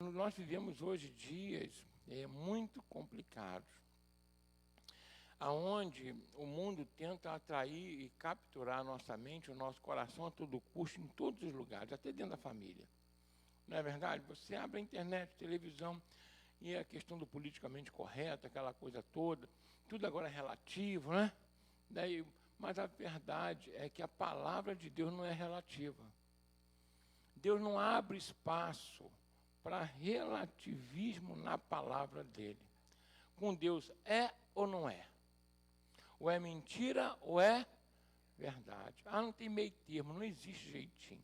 Nós vivemos hoje dias muito complicados, aonde o mundo tenta atrair e capturar a nossa mente, o nosso coração a todo custo, em todos os lugares, até dentro da família. Não é verdade? Você abre a internet, televisão, e a questão do politicamente correto, aquela coisa toda, tudo agora é relativo, né? Mas a verdade é que a palavra de Deus não é relativa. Deus não abre espaço para relativismo na palavra dele. Com Deus é ou não é? Ou é mentira ou é verdade? Não tem meio termo, não existe jeitinho.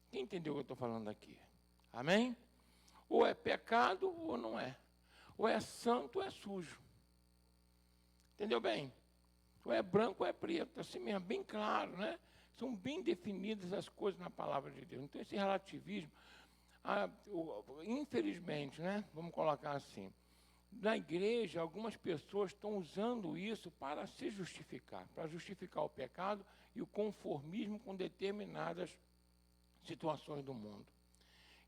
Quem entendeu o que eu estou falando aqui? Amém? Ou é pecado ou não é. Ou é santo ou é sujo. Entendeu bem? Ou é branco ou é preto. Assim mesmo, bem claro, né? São bem definidas as coisas na palavra de Deus. Então esse relativismo, infelizmente, né? Vamos colocar assim, na igreja algumas pessoas estão usando isso para se justificar, para justificar o pecado e o conformismo com determinadas situações do mundo.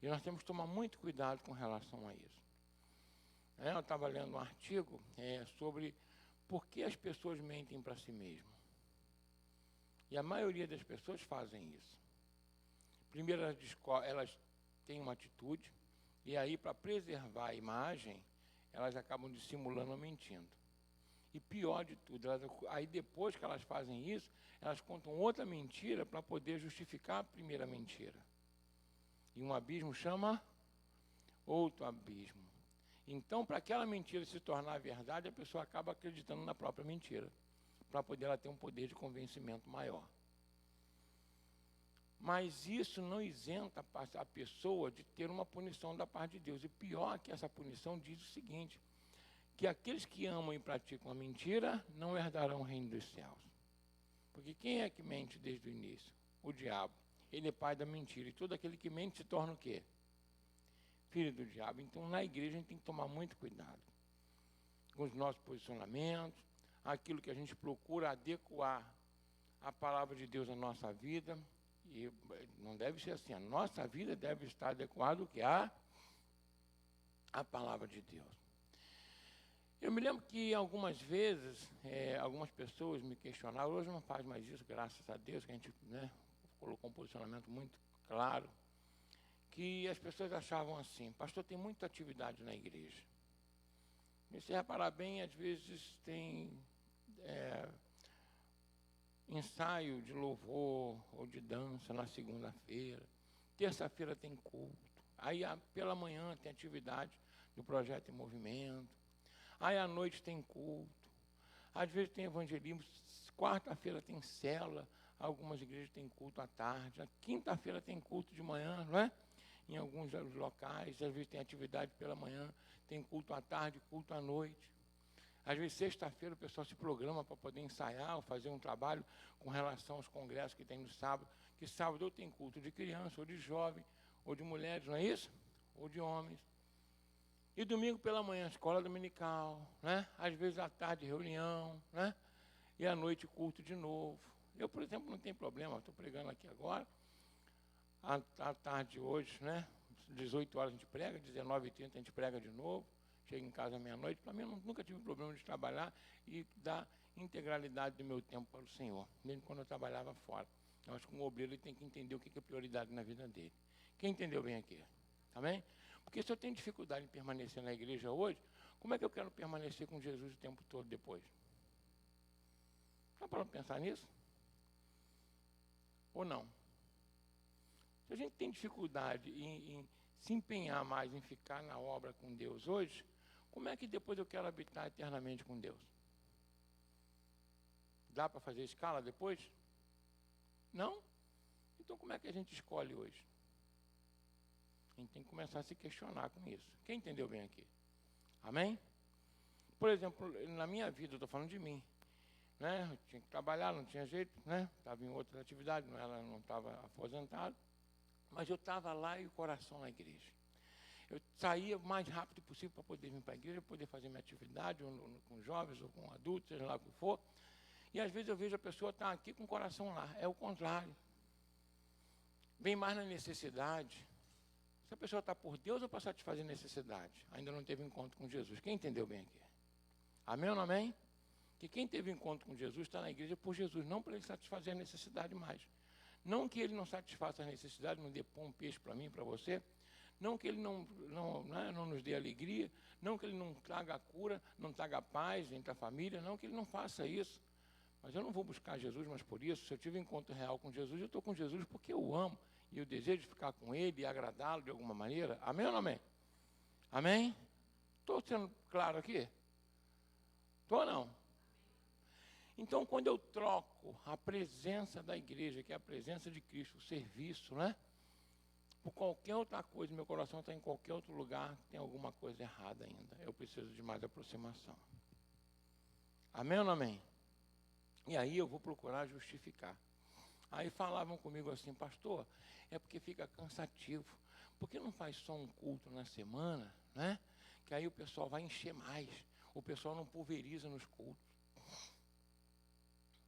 E nós temos que tomar muito cuidado com relação a isso. Eu estava lendo um artigo sobre por que as pessoas mentem para si mesmas. E a maioria das pessoas fazem isso. Primeiro, elas têm uma atitude, e aí, para preservar a imagem, elas acabam dissimulando ou mentindo. E pior de tudo, aí depois que elas fazem isso, elas contam outra mentira para poder justificar a primeira mentira. E um abismo chama outro abismo. Então, para aquela mentira se tornar verdade, a pessoa acaba acreditando na própria mentira, para poder ela ter um poder de convencimento maior. Mas isso não isenta a pessoa de ter uma punição da parte de Deus. E pior que essa punição diz o seguinte, que aqueles que amam e praticam a mentira não herdarão o reino dos céus. Porque quem é que mente desde o início? O diabo. Ele é pai da mentira. E todo aquele que mente se torna o quê? Filho do diabo. Então, na igreja, a gente tem que tomar muito cuidado com os nossos posicionamentos, aquilo que a gente procura adequar a palavra de Deus à nossa vida. E não deve ser assim. A nossa vida deve estar adequada ao que há a palavra de Deus. Eu me lembro que algumas vezes, algumas pessoas me questionaram, hoje não faz mais isso, graças a Deus, que a gente colocou um posicionamento muito claro, que as pessoas achavam assim, pastor, tem muita atividade na igreja. E se reparar bem, às vezes tem ensaio de louvor ou de dança na segunda-feira, terça-feira tem culto, aí pela manhã tem atividade do Projeto em Movimento, aí à noite tem culto, às vezes tem evangelismo, quarta-feira tem célula, algumas igrejas têm culto à tarde, na quinta-feira tem culto de manhã, não é? Em alguns locais, às vezes tem atividade pela manhã, tem culto à tarde, culto à noite. Às vezes, sexta-feira, o pessoal se programa para poder ensaiar ou fazer um trabalho com relação aos congressos que tem no sábado, que sábado ou tem culto de criança, ou de jovem, ou de mulheres, não é isso? Ou de homens. E domingo pela manhã, escola dominical, né? Às vezes à tarde, reunião, né? E à noite, culto de novo. Eu, por exemplo, não tenho problema, estou pregando aqui agora. À tarde hoje, né? 18 horas a gente prega, 19h30 a gente prega de novo. Chego em casa à meia-noite. Para mim, eu nunca tive problema de trabalhar e dar integralidade do meu tempo para o Senhor, mesmo quando eu trabalhava fora. Eu acho que um obreiro ele tem que entender o que é prioridade na vida dele. Quem entendeu bem aqui? Tá bem? Porque se eu tenho dificuldade em permanecer na igreja hoje, como é que eu quero permanecer com Jesus o tempo todo depois? Dá para pensar nisso? Ou não? Se a gente tem dificuldade em se empenhar mais em ficar na obra com Deus hoje, como é que depois eu quero habitar eternamente com Deus? Dá para fazer escala depois? Não? Então como é que a gente escolhe hoje? A gente tem que começar a se questionar com isso. Quem entendeu bem aqui? Amém? Por exemplo, na minha vida, eu estou falando de mim. Né? Eu tinha que trabalhar, não tinha jeito, né? Estava em outra atividade, não estava aposentado. Mas eu estava lá e o coração na igreja. Eu saía o mais rápido possível para poder vir para a igreja, poder fazer minha atividade, ou com jovens, ou com adultos, seja lá o que for. E às vezes eu vejo a pessoa estar aqui com o coração lá. É o contrário. Vem mais na necessidade, Se a pessoa está por Deus ou para satisfazer necessidade? Ainda não teve encontro com Jesus. Quem entendeu bem aqui? Amém ou não amém? Que quem teve encontro com Jesus está na igreja por Jesus, não para ele satisfazer a necessidade mais. Não que ele não satisfaça a necessidade, não dê pão, peixe para mim, para você. Não que ele não nos dê alegria. Não que ele não traga a cura, não traga a paz entre a família. Não que ele não faça isso. Mas eu não vou buscar Jesus mais por isso. Se eu tive encontro real com Jesus, eu estou com Jesus porque eu o amo. E eu desejo ficar com ele e agradá-lo de alguma maneira. Amém ou não amém? Amém? Estou sendo claro aqui? Estou ou não? Então, quando eu troco a presença da igreja, que é a presença de Cristo, o serviço, né? Por qualquer outra coisa, meu coração está em qualquer outro lugar, tem alguma coisa errada ainda. Eu preciso de mais aproximação. Amém ou não amém? E aí eu vou procurar justificar. Aí falavam comigo assim, pastor, é porque fica cansativo. Por que não faz só um culto na semana, né? Que aí o pessoal vai encher mais. O pessoal não pulveriza nos cultos.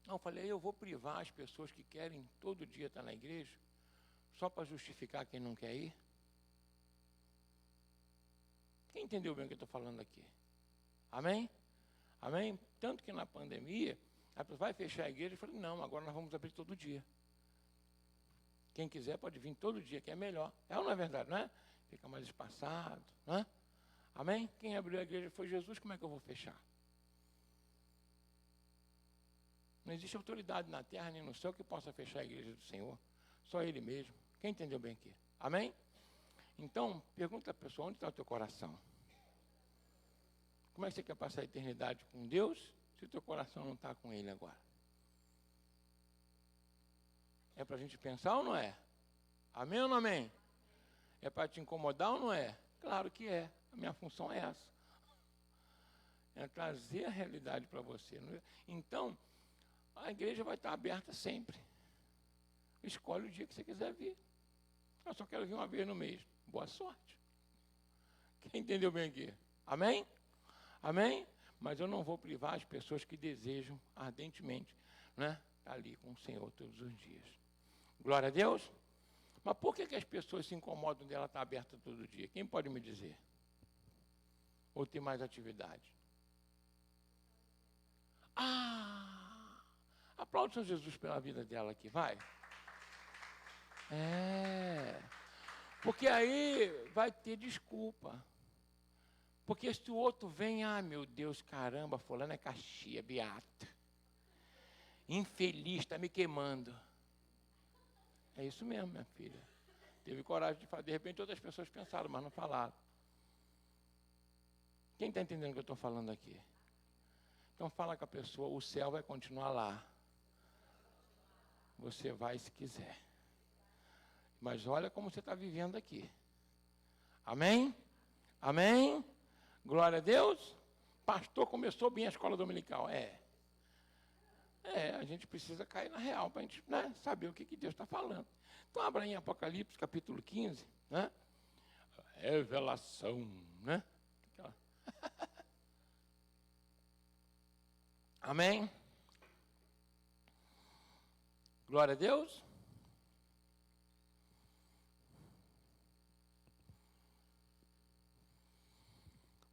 Não, eu falei, eu vou privar as pessoas que querem todo dia estar na igreja, só para justificar quem não quer ir? Quem entendeu bem o que eu estou falando aqui? Amém? Amém? Tanto que na pandemia, a pessoa vai fechar a igreja e falei, não, agora nós vamos abrir todo dia. Quem quiser pode vir todo dia, que é melhor. É ou não é verdade, não é? Fica mais espaçado, não é? Amém? Quem abriu a igreja foi Jesus, como é que eu vou fechar? Não existe autoridade na terra nem no céu que possa fechar a igreja do Senhor. Só Ele mesmo. Quem entendeu bem aqui? Amém? Então, pergunta a pessoa, onde está o teu coração? Como é que você quer passar a eternidade com Deus, se o teu coração não está com Ele agora? É para a gente pensar ou não é? Amém ou não amém? É para te incomodar ou não é? Claro que é. A minha função é essa. É trazer a realidade para você. Então, a igreja vai estar aberta sempre. Escolhe o dia que você quiser vir. Eu só quero vir uma vez no mês. Boa sorte. Quem entendeu bem aqui? Amém? Amém? Mas eu não vou privar as pessoas que desejam ardentemente, né, estar ali com o Senhor todos os dias. Glória a Deus. Mas por que as pessoas se incomodam dela estar aberta todo dia? Quem pode me dizer? Ou tem mais atividade? Aplaude o Senhor Jesus pela vida dela aqui, vai. Porque aí vai ter desculpa. Porque se o outro vem, meu Deus, caramba, fulano é caxia, beata. Infeliz, está me queimando. É isso mesmo, minha filha. Teve coragem de falar. De repente outras pessoas pensaram, mas não falaram. Quem está entendendo o que eu estou falando aqui? Então fala com a pessoa, o céu vai continuar lá. Você vai se quiser. Mas olha como você está vivendo aqui. Amém? Amém? Glória a Deus. Pastor, começou bem a escola dominical. A gente precisa cair na real para a gente, né, saber o que Deus está falando. Então abra em Apocalipse capítulo 15, né? Revelação, né? Amém? Glória a Deus.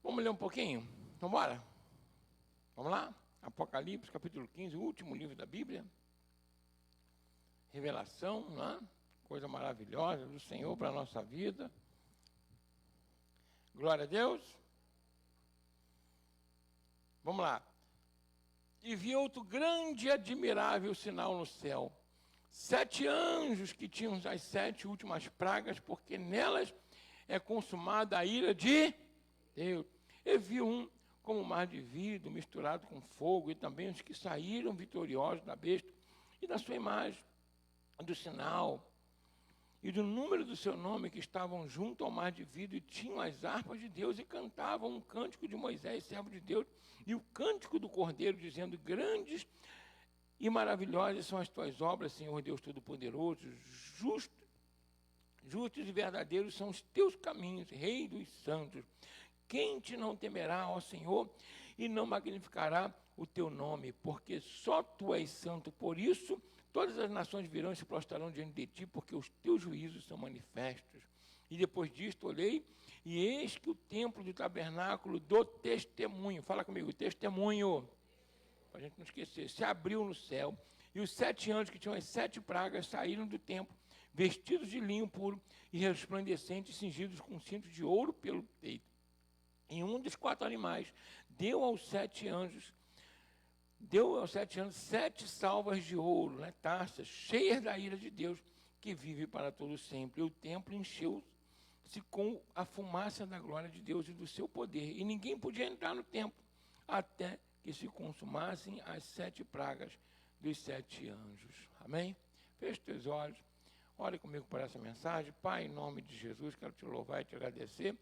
Vamos ler um pouquinho? Então, bora. Vamos lá? Apocalipse, capítulo 15, o último livro da Bíblia. Revelação, né? Coisa maravilhosa do Senhor para a nossa vida. Glória a Deus. Vamos lá. E vi outro grande e admirável sinal no céu. 7 anjos que tinham as 7 últimas pragas, porque nelas é consumada a ira de Deus. E vi um como mar de vidro misturado com fogo, e também os que saíram vitoriosos da besta e da sua imagem, do sinal e do número do seu nome, que estavam junto ao mar de vidro e tinham as harpas de Deus e cantavam um cântico de Moisés, servo de Deus, e o cântico do Cordeiro, dizendo: grandes e maravilhosas são as tuas obras, Senhor Deus Todo-Poderoso, justos e verdadeiros são os teus caminhos, Rei dos santos. Quem te não temerá, ó Senhor, e não magnificará o teu nome, porque só tu és santo. Por isso, todas as nações virão e se prostrarão diante de ti, porque os teus juízos são manifestos. E depois disto olhei, e eis que o templo do tabernáculo do testemunho, fala comigo, testemunho, para a gente não esquecer, se abriu no céu, e os 7 anjos que tinham as 7 pragas saíram do templo, vestidos de linho puro e resplandecentes, cingidos com cintos de ouro pelo peito. E um dos 4 animais deu aos 7 anjos 7 salvas de ouro, né, taças, cheias da ira de Deus, que vive para todo sempre. E o templo encheu-se com a fumaça da glória de Deus e do seu poder. E ninguém podia entrar no templo, até que se consumassem as 7 pragas dos 7 anjos. Amém? Feche teus olhos. Ore comigo por essa mensagem. Pai, em nome de Jesus, quero te louvar e te agradecer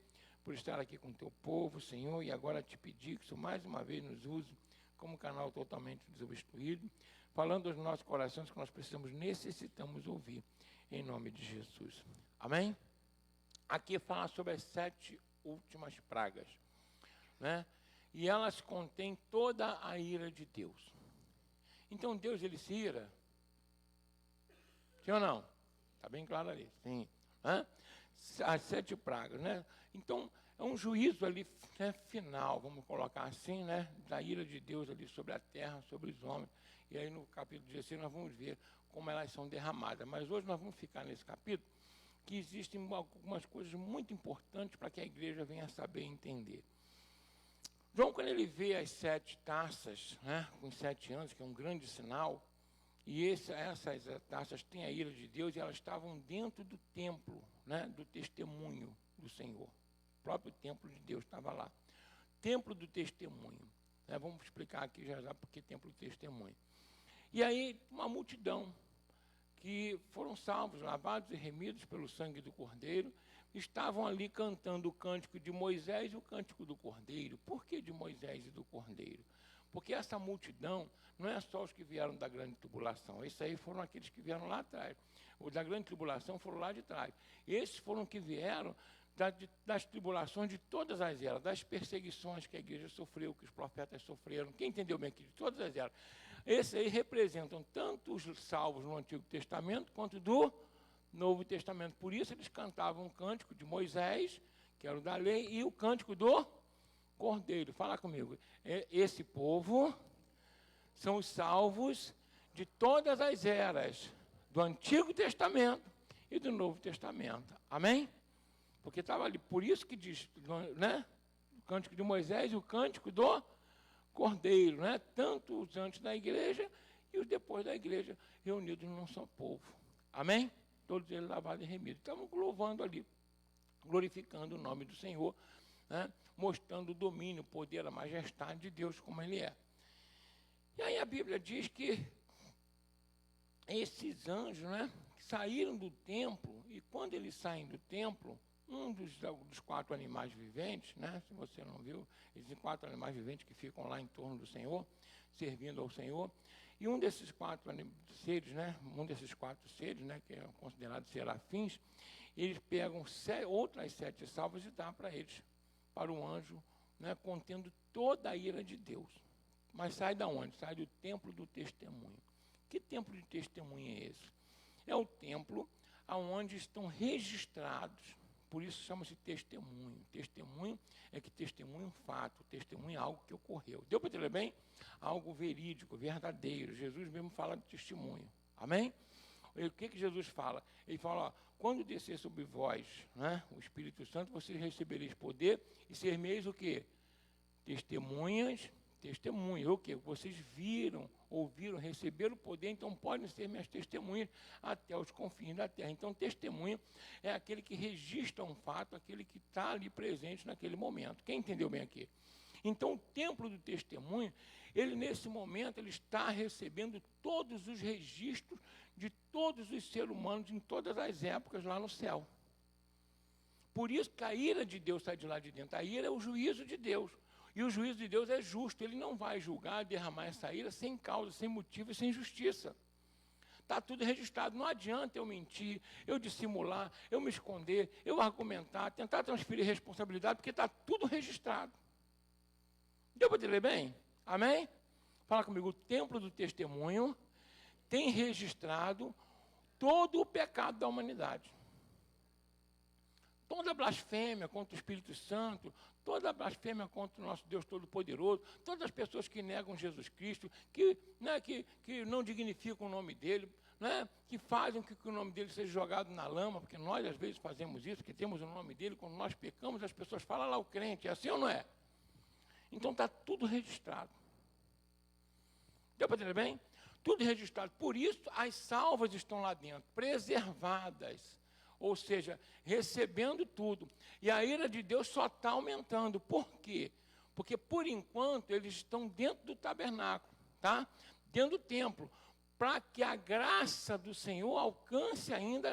por estar aqui com o teu povo, Senhor, e agora te pedir que o Senhor mais uma vez nos use como canal totalmente desobstruído, falando aos nossos corações que nós necessitamos ouvir, em nome de Jesus. Amém? Aqui fala sobre as 7 últimas pragas, né? E elas contêm toda a ira de Deus. Então Deus, ele se ira? Sim ou não? Está bem claro ali. Sim. As 7 pragas, né? Então, é um juízo ali, né, final, vamos colocar assim, né? Da ira de Deus ali sobre a terra, sobre os homens. E aí no capítulo 16 nós vamos ver como elas são derramadas. Mas hoje nós vamos ficar nesse capítulo, que existem algumas coisas muito importantes para que a igreja venha saber entender. João, quando ele vê as 7 taças, né, com 7 anos, que é um grande sinal, e essas taças têm a ira de Deus, e elas estavam dentro do templo, né, do testemunho do Senhor. O próprio templo de Deus estava lá. Templo do testemunho. Né, vamos explicar aqui já porque templo do testemunho. E aí, uma multidão que foram salvos, lavados e remidos pelo sangue do Cordeiro, estavam ali cantando o cântico de Moisés e o cântico do Cordeiro. Por que de Moisés e do Cordeiro? Porque essa multidão não é só os que vieram da grande tribulação. Esses aí foram aqueles que vieram lá atrás. Os da grande tribulação foram lá de trás. Esses foram que vieram das tribulações de todas as eras, das perseguições que a igreja sofreu, que os profetas sofreram. Quem entendeu bem aqui? De todas as eras. Esses aí representam tanto os salvos no Antigo Testamento quanto do Novo Testamento. Por isso eles cantavam o cântico de Moisés, que era o da lei, e o cântico do Cordeiro. Fala comigo. Esse povo são os salvos de todas as eras, do Antigo Testamento e do Novo Testamento. Amém? Porque estava ali, por isso que diz, né? O cântico de Moisés e o cântico do Cordeiro, né? Tanto os antes da igreja e os depois da igreja, reunidos num só povo. Amém? Todos eles lavados e remidos. Estamos louvando ali, glorificando o nome do Senhor, né? Mostrando o domínio, o poder, a majestade de Deus como Ele é. E aí a Bíblia diz que esses anjos, né, saíram do templo, e quando eles saem do templo, um dos 4 animais viventes, né, se você não viu, existem 4 animais viventes que ficam lá em torno do Senhor, servindo ao Senhor, e um desses 4 seres, né, que é considerado serafins, eles pegam outras 7 salvas e dão para eles, para o anjo, né, contendo toda a ira de Deus. Mas sai da onde? Sai do templo do testemunho. Que templo de testemunho é esse? É o templo onde estão registrados, por isso chama-se testemunho. Testemunho é que testemunha um fato, testemunha algo que ocorreu. Deu para entender bem? Algo verídico, verdadeiro. Jesus mesmo fala de testemunho. Amém? O que Jesus fala? Ele fala, ó, quando descer sobre vós, né, o Espírito Santo, vocês recebereis poder e sermeis o quê? Testemunhas. O quê? Vocês viram, ouviram, receberam o poder, então podem ser minhas testemunhas até os confins da terra. Então, testemunha é aquele que registra um fato, aquele que está ali presente naquele momento. Quem entendeu bem aqui? Então, o templo do testemunho, ele nesse momento, ele está recebendo todos os registros de todos os seres humanos em todas as épocas lá no céu. Por isso que a ira de Deus sai de lá de dentro. A ira é o juízo de Deus. E o juízo de Deus é justo, ele não vai julgar, derramar essa ira sem causa, sem motivo e sem justiça. Está tudo registrado, não adianta eu mentir, eu dissimular, eu me esconder, eu argumentar, tentar transferir responsabilidade, porque está tudo registrado. Deu para entender bem? Amém? Fala comigo, o templo do testemunho tem registrado todo o pecado da humanidade. toda blasfêmia contra o Espírito Santo, toda blasfêmia contra o nosso Deus Todo-Poderoso, todas as pessoas que negam Jesus Cristo, que não dignificam o nome dele, que fazem que o nome dele seja jogado na lama, porque nós às vezes fazemos isso, que temos o nome dele, quando nós pecamos, as pessoas falam lá o crente, é assim ou não é? Então está tudo registrado. Deu para entender bem? Tudo registrado. Por isso, as salvas estão lá dentro, preservadas. Ou seja, recebendo tudo. E a ira de Deus só está aumentando. Por quê? Porque, por enquanto, eles estão dentro do tabernáculo, tá? Dentro do templo, para que a graça do Senhor alcance ainda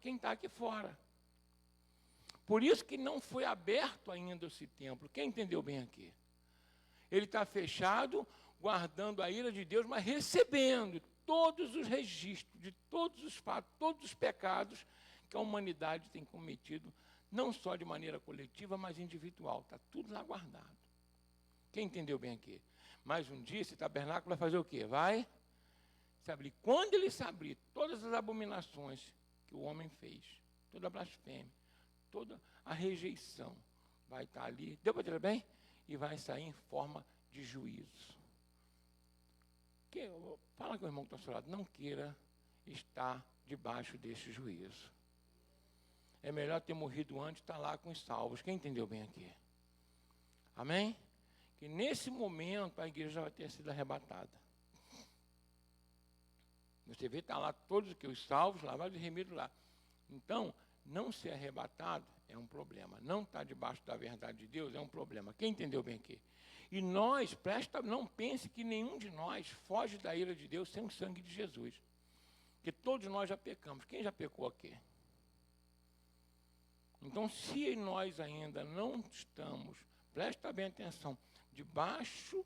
quem está aqui fora. Por isso que não foi aberto ainda esse templo. Quem entendeu bem aqui? Ele está fechado, guardando a ira de Deus, mas recebendo todos os registros de todos os fatos, todos os pecados que a humanidade tem cometido, não só de maneira coletiva, mas individual. Está tudo lá guardado. Quem entendeu bem aqui? Mas um dia esse tabernáculo vai fazer o quê? Vai se abrir. Quando ele se abrir, todas as abominações que o homem fez, toda a blasfêmia, toda a rejeição, vai estar ali, deu para entender bem? E vai sair em forma de juízo. Fala com o irmão que está ao seu lado, não queira estar debaixo desse juízo. É melhor ter morrido antes de estar lá com os salvos. Quem entendeu bem aqui? Amém? Que nesse momento a igreja vai ter sido arrebatada. Você vê, está lá todos os salvos, lavados e remidos lá. Então, não ser arrebatado é um problema. Não estar debaixo da verdade de Deus é um problema. Quem entendeu bem aqui? E nós, não pense que nenhum de nós foge da ira de Deus sem o sangue de Jesus. Porque todos nós já pecamos. Quem já pecou aqui? Então, se nós ainda não estamos, presta bem atenção, debaixo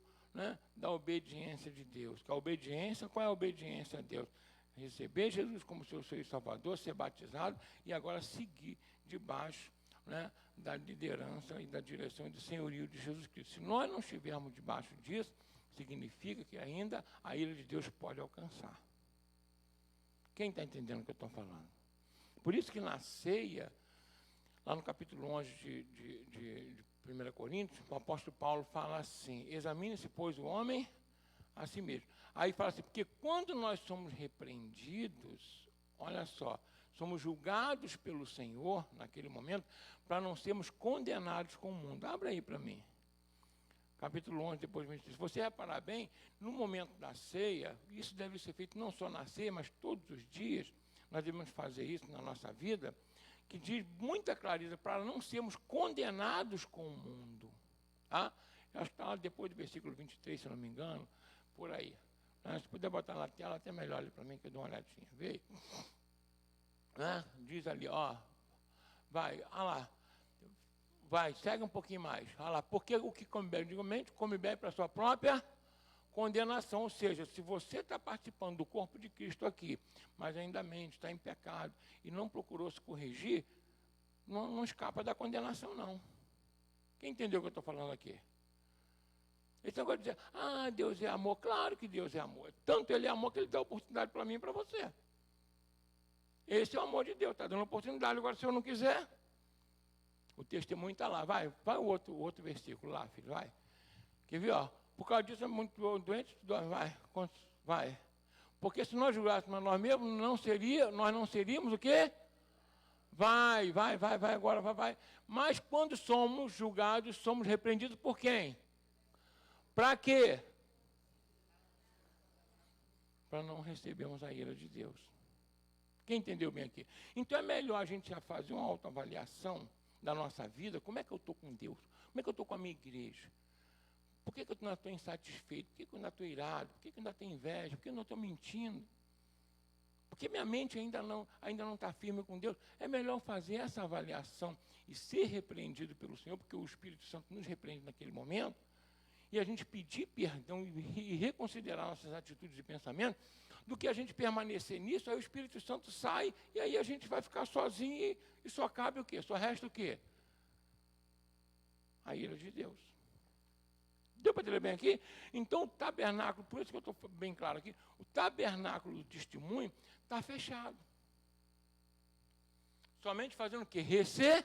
da obediência de Deus. Que a obediência, qual é a obediência a Deus? Receber Jesus como seu Senhor e Salvador, ser batizado e agora seguir debaixo da liderança e da direção e do senhorio de Jesus Cristo. Se nós não estivermos debaixo disso, significa que ainda a ira de Deus pode alcançar. Quem está entendendo o que eu estou falando? Por isso que na ceia, lá no capítulo 11 de 1 Coríntios, o apóstolo Paulo fala assim, examine-se, pois, o homem a si mesmo. Aí fala assim, porque quando nós somos repreendidos, olha só, somos julgados pelo Senhor, naquele momento, para não sermos condenados com o mundo. Abra aí para mim. Capítulo 11, depois de 23. Se você reparar bem, no momento da ceia, isso deve ser feito não só na ceia, mas todos os dias, nós devemos fazer isso na nossa vida, que diz muita clareza, para não sermos condenados com o mundo. Tá? Acho que está lá depois do versículo 23, se eu não me engano, por aí. Se puder botar na tela, até melhor ali para mim, que eu dou uma olhadinha. Veio? Diz ali, vai, lá. Vai, segue um pouquinho mais. Olha lá, porque o que come bebe, antigamente, come bebe para a sua própria condenação. Ou seja, se você está participando do corpo de Cristo aqui, mas ainda mente, está em pecado e não procurou se corrigir, não escapa da condenação, não. Quem entendeu o que eu estou falando aqui? Esse negócio de dizer, Deus é amor. Claro que Deus é amor. Tanto Ele é amor que Ele dá oportunidade para mim e para você. Esse é o amor de Deus, está dando oportunidade. Agora, se eu não quiser, o testemunho está lá. Vai o outro versículo lá, filho, vai. Quer ver, por causa disso é muito doente, vai. Porque se nós julgássemos a nós mesmos, nós não seríamos o quê? Vai, agora vai. Mas quando somos julgados, somos repreendidos por quem? Para quê? Para não recebermos a ira de Deus. Quem entendeu bem aqui? Então é melhor a gente já fazer uma autoavaliação da nossa vida. Como é que eu estou com Deus? Como é que eu estou com a minha igreja? Por que eu ainda estou insatisfeito? Por que eu ainda estou irado? Por que eu ainda tenho inveja? Por que eu não estou mentindo? Porque minha mente ainda não está firme com Deus. É melhor fazer essa avaliação e ser repreendido pelo Senhor, porque o Espírito Santo nos repreende naquele momento, e a gente pedir perdão e reconsiderar nossas atitudes e pensamentos, do que a gente permanecer nisso, aí o Espírito Santo sai, e aí a gente vai ficar sozinho e só cabe o quê? Só resta o quê? A ira de Deus. Deu para entender bem aqui? Então o tabernáculo, por isso que eu estou bem claro aqui, o tabernáculo do testemunho está fechado. Somente fazendo o quê? Receber.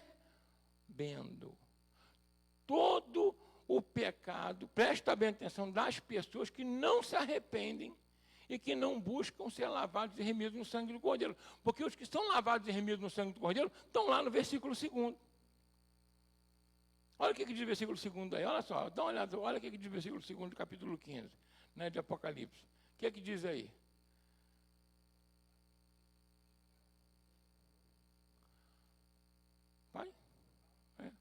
Todo o pecado, presta bem atenção, das pessoas que não se arrependem e que não buscam ser lavados e remidos no sangue do Cordeiro. Porque os que são lavados e remidos no sangue do Cordeiro estão lá no versículo 2. Olha o que diz o versículo 2 aí, olha só, dá uma olhada, olha o que diz o versículo 2 do capítulo 15, né, de Apocalipse. O que diz aí? Vai? É.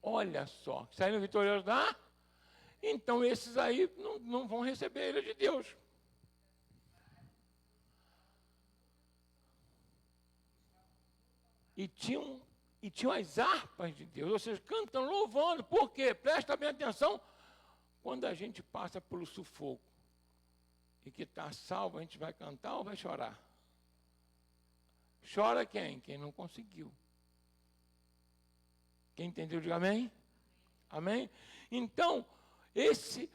Olha só, saíram vitoriosos da... Então esses aí não vão receber a ira de Deus. E tinham as harpas de Deus, ou seja, cantam louvando. Por quê? Presta bem atenção. Quando a gente passa pelo sufoco e que está salvo, a gente vai cantar ou vai chorar? Chora quem? Quem não conseguiu. Quem entendeu, diga amém. Amém? Então,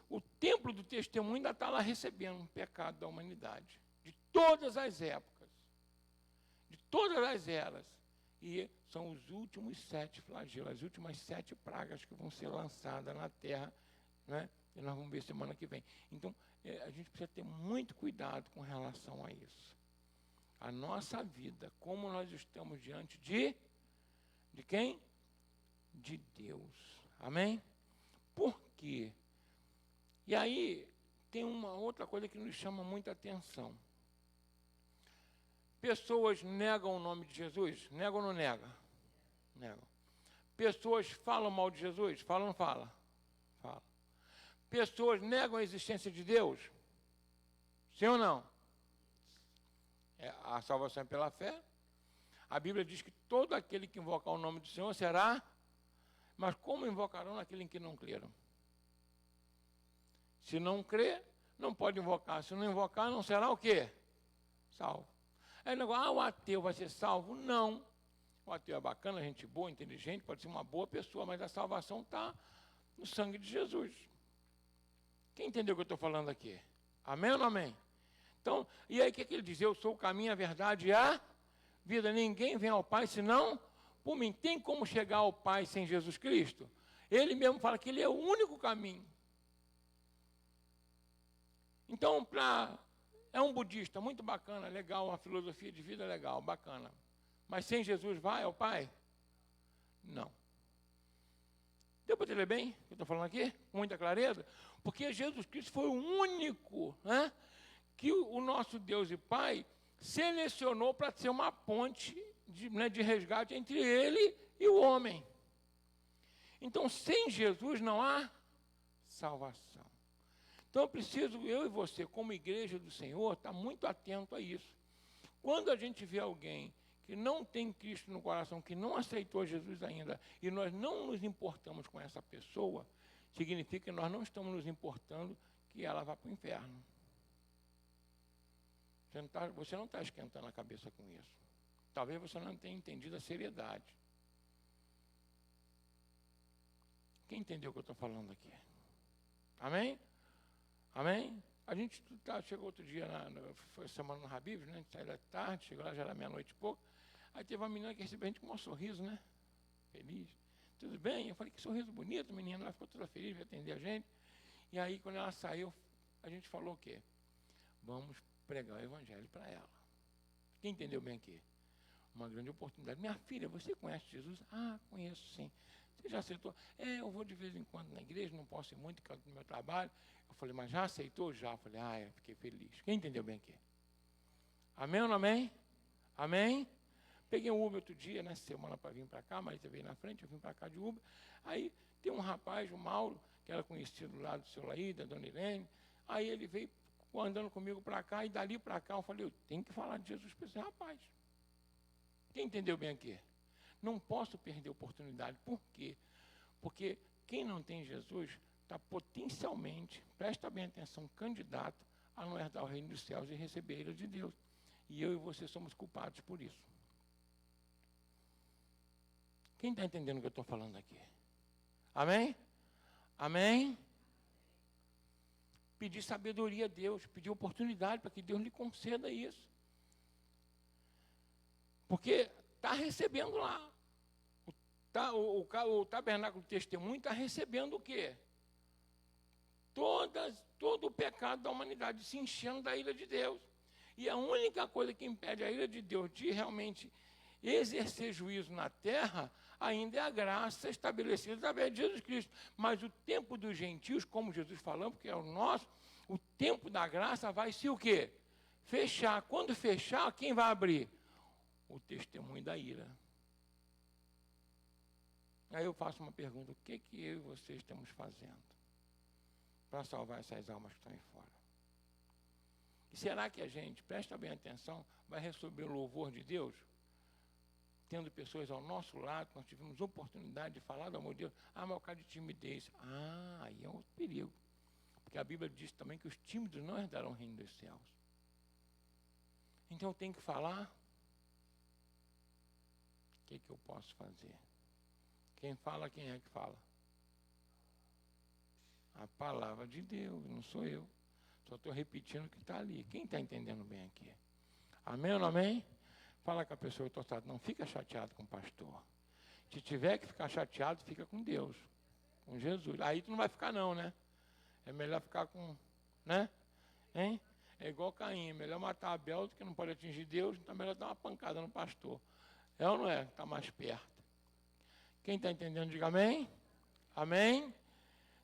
o templo do testemunho ainda está lá recebendo um pecado da humanidade. De todas as épocas. De todas as eras. E são os últimos 7 flagelos, as últimas 7 pragas que vão ser lançadas na terra, né? E nós vamos ver semana que vem. Então, a gente precisa ter muito cuidado com relação a isso. A nossa vida, como nós estamos diante de quem? De Deus. Amém? Por quê? E aí, tem uma outra coisa que nos chama muita atenção. Pessoas negam o nome de Jesus? Negam ou não negam? Negam. Pessoas falam mal de Jesus? Falam ou não falam? Falam. Pessoas negam a existência de Deus? Sim ou não? A salvação é pela fé. A Bíblia diz que todo aquele que invocar o nome do Senhor será... Mas como invocarão aquele em que não creram? Se não crer, não pode invocar. Se não invocar, não será o quê? Salvo. Aí o negócio, o ateu vai ser salvo? Não. O ateu é bacana, gente boa, inteligente, pode ser uma boa pessoa, mas a salvação está no sangue de Jesus. Quem entendeu o que eu estou falando aqui? Amém ou não amém? Então, e aí o que ele diz? Eu sou o caminho, a verdade e a vida. Ninguém vem ao Pai senão por mim. Tem como chegar ao Pai sem Jesus Cristo? Ele mesmo fala que ele é o único caminho. Então, é um budista muito bacana, legal, uma filosofia de vida legal, bacana. Mas sem Jesus vai ao Pai? Não. Deu para entender bem o que eu estou falando aqui? Com muita clareza? Porque Jesus Cristo foi o único, né, que o nosso Deus e Pai selecionou para ser uma ponte de resgate entre ele e o homem. Então, sem Jesus não há salvação. Então, eu e você, como igreja do Senhor, estar muito atento a isso. Quando a gente vê alguém que não tem Cristo no coração, que não aceitou Jesus ainda, e nós não nos importamos com essa pessoa, significa que nós não estamos nos importando que ela vá para o inferno. Você não está esquentando a cabeça com isso. Talvez você não tenha entendido a seriedade. Quem entendeu o que eu estou falando aqui? Amém? Amém? A gente chegou outro dia, foi semana no Habib, né? A gente saiu da tarde, chegou lá, já era meia-noite e pouco. Aí teve uma menina que recebeu a gente com um sorriso, né? Feliz. Tudo bem? Eu falei, que sorriso bonito, menina. Ela ficou toda feliz de atender a gente. E aí, quando ela saiu, a gente falou o quê? Vamos pregar o evangelho para ela. Quem entendeu bem aqui? Uma grande oportunidade. Minha filha, você conhece Jesus? Ah, conheço sim. Você já aceitou? Eu vou de vez em quando na igreja, não posso ir muito, por causa do meu trabalho. Eu falei, mas já aceitou? Já. Eu falei, eu fiquei feliz. Quem entendeu bem aqui? Amém ou não amém? Amém? Peguei um Uber outro dia, nessa semana, para vir para cá, mas eu veio na frente, eu vim para cá de Uber. Aí tem um rapaz, o Mauro, que era conhecido lá do seu Laí, da dona Irene. Aí ele veio andando comigo para cá, e dali para cá eu falei, eu tenho que falar de Jesus para esse rapaz. Quem entendeu bem aqui? Não posso perder a oportunidade. Por quê? Porque quem não tem Jesus está potencialmente, presta bem atenção, candidato a não herdar o reino dos céus e receber a ira de Deus. E eu e você somos culpados por isso. Quem está entendendo o que eu estou falando aqui? Amém? Amém? pedir sabedoria a Deus, pedir oportunidade para que Deus lhe conceda isso. Porque está recebendo lá. O tabernáculo do testemunho está recebendo o quê? Todo o pecado da humanidade, se enchendo da ira de Deus. E a única coisa que impede a ira de Deus de realmente exercer juízo na terra, ainda é a graça estabelecida através de Jesus Cristo. Mas o tempo dos gentios, como Jesus falou, porque é o nosso, o tempo da graça vai se o quê? Fechar. Quando fechar, quem vai abrir? O testemunho da ira. Aí eu faço uma pergunta: o que eu e vocês estamos fazendo para salvar essas almas que estão aí fora? E será que a gente, presta bem atenção, vai receber o louvor de Deus, tendo pessoas ao nosso lado, nós tivemos oportunidade de falar do amor de Deus? Mas o cara de timidez. Aí é um outro perigo. Porque a Bíblia diz também que os tímidos não herdarão o reino dos céus. Então eu tenho que falar. O que eu posso fazer? Quem fala, quem é que fala? A palavra de Deus, não sou eu. Só estou repetindo o que está ali. Quem está entendendo bem aqui? Amém ou não amém? Fala com a pessoa que está. Não fica chateado com o pastor. Se tiver que ficar chateado, fica com Deus, com Jesus. Aí tu não vai ficar não, né? É melhor ficar com, né? Hein? É igual Caim, é melhor matar Abel do que não pode atingir Deus, então é melhor dar uma pancada no pastor. É ou não é? Está mais perto. Quem está entendendo, diga amém. Amém?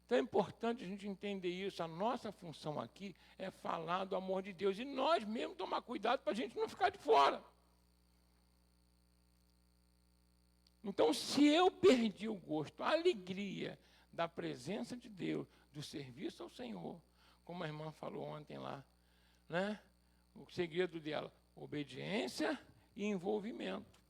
Então é importante a gente entender isso. A nossa função aqui é falar do amor de Deus. E nós mesmos tomar cuidado para a gente não ficar de fora. Então, se eu perdi o gosto, a alegria da presença de Deus, do serviço ao Senhor, como a irmã falou ontem lá, né? O segredo dela, obediência e envolvimento.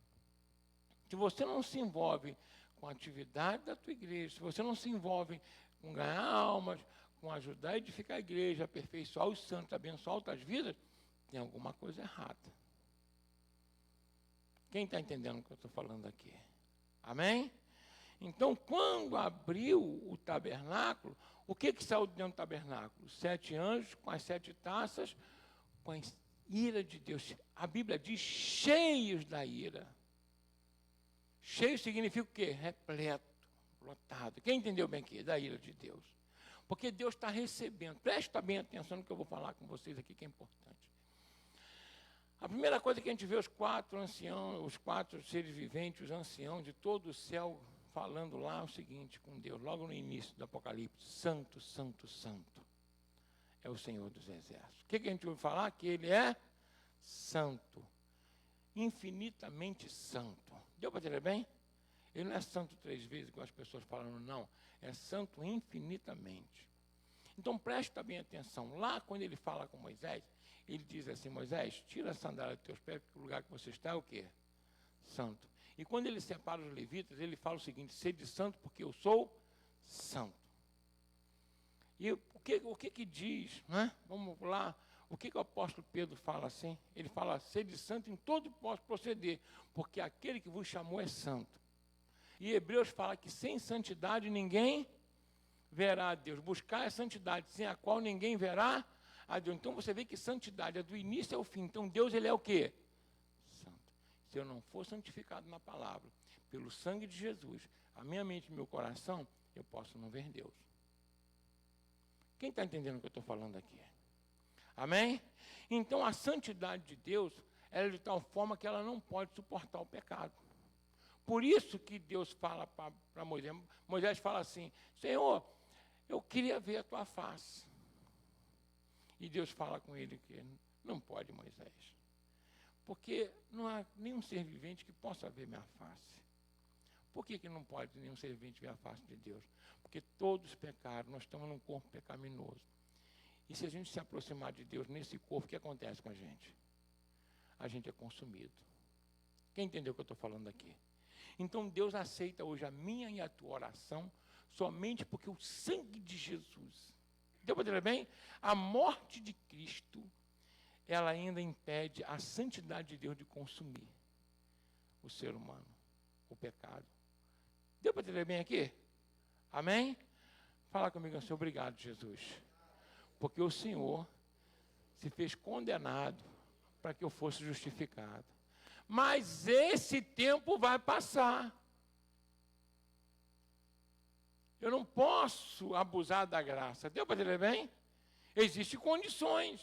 Se você não se envolve com a atividade da tua igreja, se você não se envolve com ganhar almas, com ajudar a edificar a igreja, aperfeiçoar os santos, abençoar outras vidas, tem alguma coisa errada. Quem está entendendo o que eu estou falando aqui? Amém? Então, quando abriu o tabernáculo, o que saiu dentro do tabernáculo? 7 anjos com as 7 taças, com a ira de Deus. A Bíblia diz cheios da ira. Cheio significa o quê? Repleto, lotado. Quem entendeu bem aqui? Da ira de Deus. Porque Deus está recebendo. Presta bem atenção no que eu vou falar com vocês aqui, que é importante. A primeira coisa que a gente vê os 4 anciãos, os 4 seres viventes, os anciãos de todo o céu, falando lá o seguinte com Deus, logo no início do Apocalipse: Santo, Santo, Santo é o Senhor dos Exércitos. O que a gente ouve falar? Que Ele é santo, infinitamente santo. Deu para entender bem? Ele não é santo 3 vezes, igual as pessoas falam, não. É santo infinitamente. Então, presta bem atenção. Lá, quando ele fala com Moisés, ele diz assim: Moisés, tira a sandália dos teus pés, porque o lugar que você está é o quê? Santo. E quando ele separa os levitas, ele fala o seguinte: sede santo, porque eu sou santo. E o que diz, né? Vamos lá. O que o apóstolo Pedro fala assim? Ele fala: sede santo em todo posso proceder, porque aquele que vos chamou é santo. E Hebreus fala que sem santidade ninguém verá a Deus. Buscar a santidade, sem a qual ninguém verá a Deus. Então você vê que santidade é do início ao fim. Então Deus, ele é o quê? Santo. Se eu não for santificado na palavra, pelo sangue de Jesus, a minha mente e meu coração, eu posso não ver Deus. Quem está entendendo o que eu estou falando aqui? Amém? Então a santidade de Deus, ela é de tal forma que ela não pode suportar o pecado. Por isso que Deus fala para Moisés. Moisés fala assim: Senhor, eu queria ver a tua face. E Deus fala com ele que não pode, Moisés, porque não há nenhum ser vivente que possa ver minha face. Por que não pode nenhum ser vivente ver a face de Deus? Porque todos pecaram, nós estamos num corpo pecaminoso. E se a gente se aproximar de Deus nesse corpo, o que acontece com a gente? A gente é consumido. Quem entendeu o que eu estou falando aqui? Então Deus aceita hoje a minha e a tua oração somente porque o sangue de Jesus, deu para entender bem? A morte de Cristo, ela ainda impede a santidade de Deus de consumir o ser humano, o pecado. Deu para entender bem aqui? Amém? Fala comigo assim: obrigado, Jesus, Porque o Senhor se fez condenado para que eu fosse justificado. Mas esse tempo vai passar. Eu não posso abusar da graça. Deu para entender bem? Existem condições.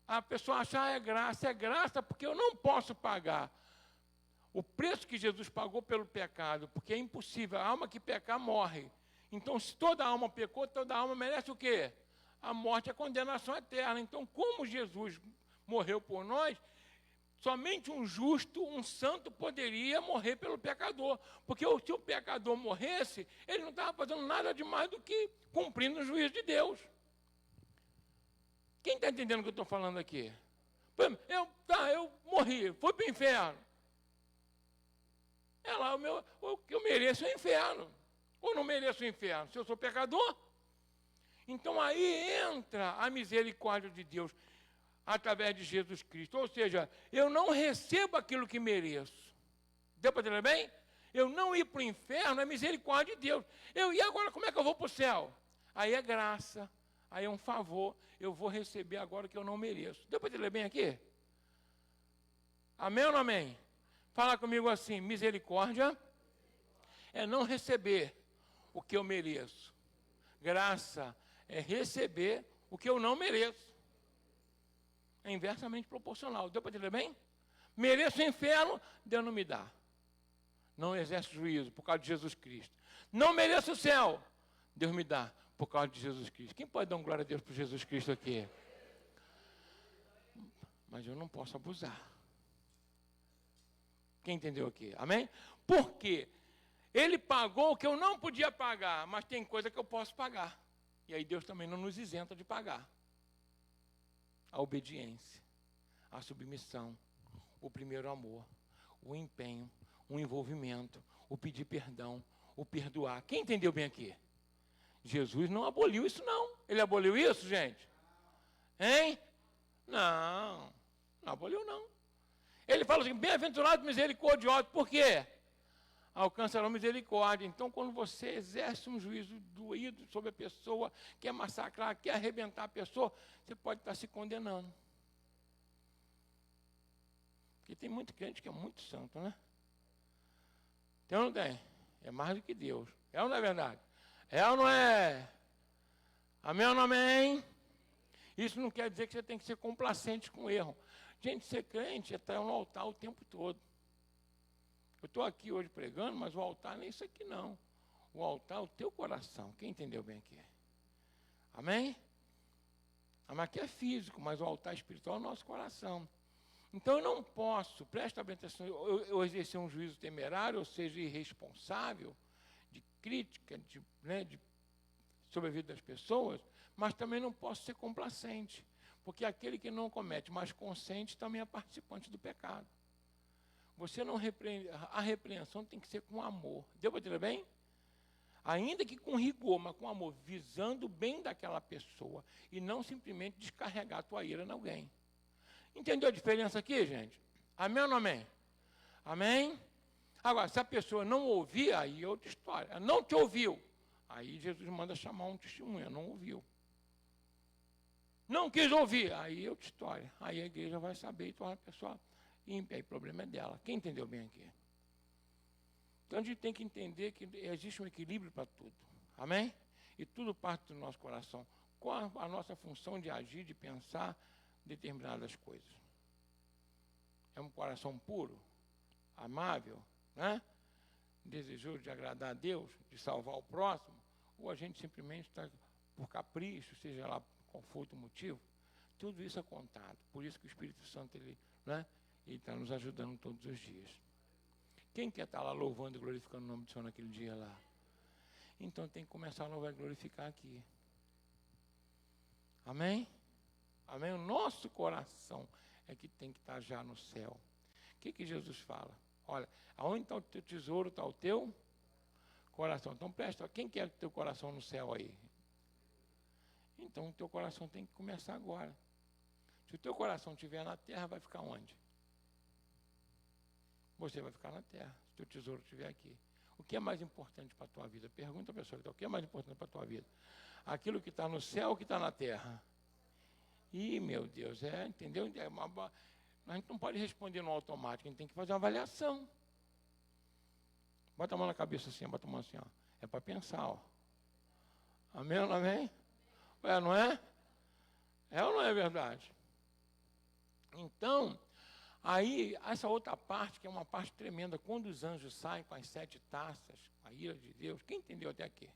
A pessoa acha, é graça porque eu não posso pagar o preço que Jesus pagou pelo pecado, porque é impossível, a alma que pecar morre. Então, se toda alma pecou, toda alma merece o quê? A morte e a condenação eterna. Então, como Jesus morreu por nós, somente um justo, um santo poderia morrer pelo pecador. Porque se o pecador morresse, ele não estava fazendo nada de mais do que cumprindo o juízo de Deus. Quem está entendendo o que eu estou falando aqui? Eu morri, fui para o inferno. O que eu mereço é o inferno. Ou não mereço o inferno, se eu sou pecador? Então aí entra a misericórdia de Deus, através de Jesus Cristo. Ou seja, eu não recebo aquilo que mereço. Deu para entender bem? Eu não ir para o inferno é misericórdia de Deus. E agora como é que eu vou para o céu? Aí é graça, aí é um favor. Eu vou receber agora o que eu não mereço. Deu para entender bem aqui? Amém ou não amém? Fala comigo assim, misericórdia é não receber o que eu mereço. Graça é receber o que eu não mereço. É inversamente proporcional. Deu para entender bem? Mereço o inferno, Deus não me dá. Não exerce juízo por causa de Jesus Cristo. Não mereço o céu, Deus me dá por causa de Jesus Cristo. Quem pode dar uma glória a Deus por Jesus Cristo aqui? Mas eu não posso abusar. Quem entendeu aqui? Amém? Por quê? Ele pagou o que eu não podia pagar, mas tem coisa que eu posso pagar. E aí Deus também não nos isenta de pagar. A obediência, a submissão, o primeiro amor, o empenho, o envolvimento, o pedir perdão, o perdoar. Quem entendeu bem aqui? Jesus não aboliu isso, não. Ele aboliu isso, gente? Hein? Não aboliu, não. Ele fala assim, bem-aventurado misericordioso. Por quê? Alcançarão misericórdia. Então, quando você exerce um juízo doído sobre a pessoa, quer massacrar, quer arrebentar a pessoa, você pode estar se condenando. Porque tem muito crente que é muito santo, né? Tem ou não tem? É mais do que Deus. É ou não é verdade? É ou não é? Amém ou não amém? Isso não quer dizer que você tem que ser complacente com o erro. Gente, ser crente é estar no altar o tempo todo. Eu estou aqui hoje pregando, mas o altar não é isso aqui não. O altar é o teu coração. Quem entendeu bem aqui? Amém? Mas aqui é físico, mas o altar espiritual é o nosso coração. Então eu não posso, presta bem atenção, eu exercer um juízo temerário, ou seja, irresponsável, de crítica, sobre a vida das pessoas, mas também não posso ser complacente. Porque aquele que não comete, mas consente, também é participante do pecado. Você não repreende, a repreensão tem que ser com amor. Deu para entender bem? Ainda que com rigor, mas com amor, visando o bem daquela pessoa e não simplesmente descarregar a tua ira em alguém. Entendeu a diferença aqui, gente? Amém ou não amém? Amém? Agora, se a pessoa não ouvir, aí é outra história. Ela não te ouviu. Aí Jesus manda chamar um testemunha, não ouviu. Não quis ouvir, aí é outra história. Aí a igreja vai saber e torna a pessoa ímpia, aí o problema é dela. Quem entendeu bem aqui? Então a gente tem que entender que existe um equilíbrio para tudo. Amém? E tudo parte do nosso coração. Qual a nossa função de agir, de pensar determinadas coisas? É um coração puro, amável, né? Desejoso de agradar a Deus, de salvar o próximo, ou a gente simplesmente está por capricho, seja lá qual for o motivo. Tudo isso é contado. Por isso que o Espírito Santo ele está nos ajudando todos os dias. Quem quer estar lá louvando e glorificando o nome do Senhor naquele dia lá? Então tem que começar a louvar e glorificar aqui. Amém? Amém? O nosso coração é que tem que estar já no céu. O que Jesus fala? Olha, aonde está o teu tesouro, está o teu coração. Então presta, quem quer o teu coração no céu aí? Então o teu coração tem que começar agora. Se o teu coração estiver na terra, vai ficar onde? Você vai ficar na terra, se o teu tesouro estiver aqui. O que é mais importante para a tua vida? Pergunta a pessoa que está, o que é mais importante para a tua vida? Aquilo que está no céu ou que está na terra? Ih, meu Deus, entendeu? A gente não pode responder no automático, a gente tem que fazer uma avaliação. Bota a mão na cabeça assim, bota a mão assim, ó. É para pensar, ó. Amém ou não amém? Não é? É ou não é verdade? Então, aí, essa outra parte, que é uma parte tremenda, quando os anjos saem com as 7 taças, com a ira de Deus, quem entendeu até aqui?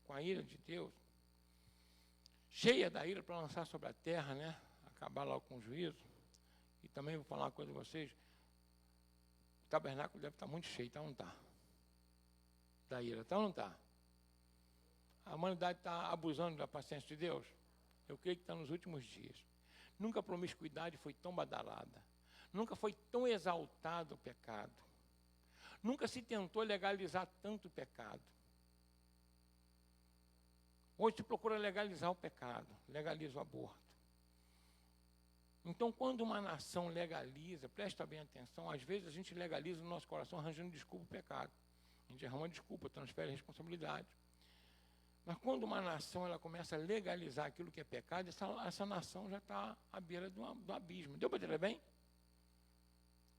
Com a ira de Deus, cheia da ira para lançar sobre a terra, né? Acabar logo com o juízo. E também vou falar uma coisa a vocês, o tabernáculo deve estar muito cheio, tá ou não está? Da ira, tá ou não está? A humanidade está abusando da paciência de Deus? Eu creio que está nos últimos dias. Nunca a promiscuidade foi tão badalada. Nunca foi tão exaltado o pecado. Nunca se tentou legalizar tanto o pecado. Hoje se procura legalizar o pecado, legaliza o aborto. Então, quando uma nação legaliza, presta bem atenção, às vezes a gente legaliza no nosso coração arranjando desculpa o pecado. A gente arruma desculpa, transfere a responsabilidade. Mas quando uma nação ela começa a legalizar aquilo que é pecado, essa nação já está à beira do abismo. Deu para entender bem?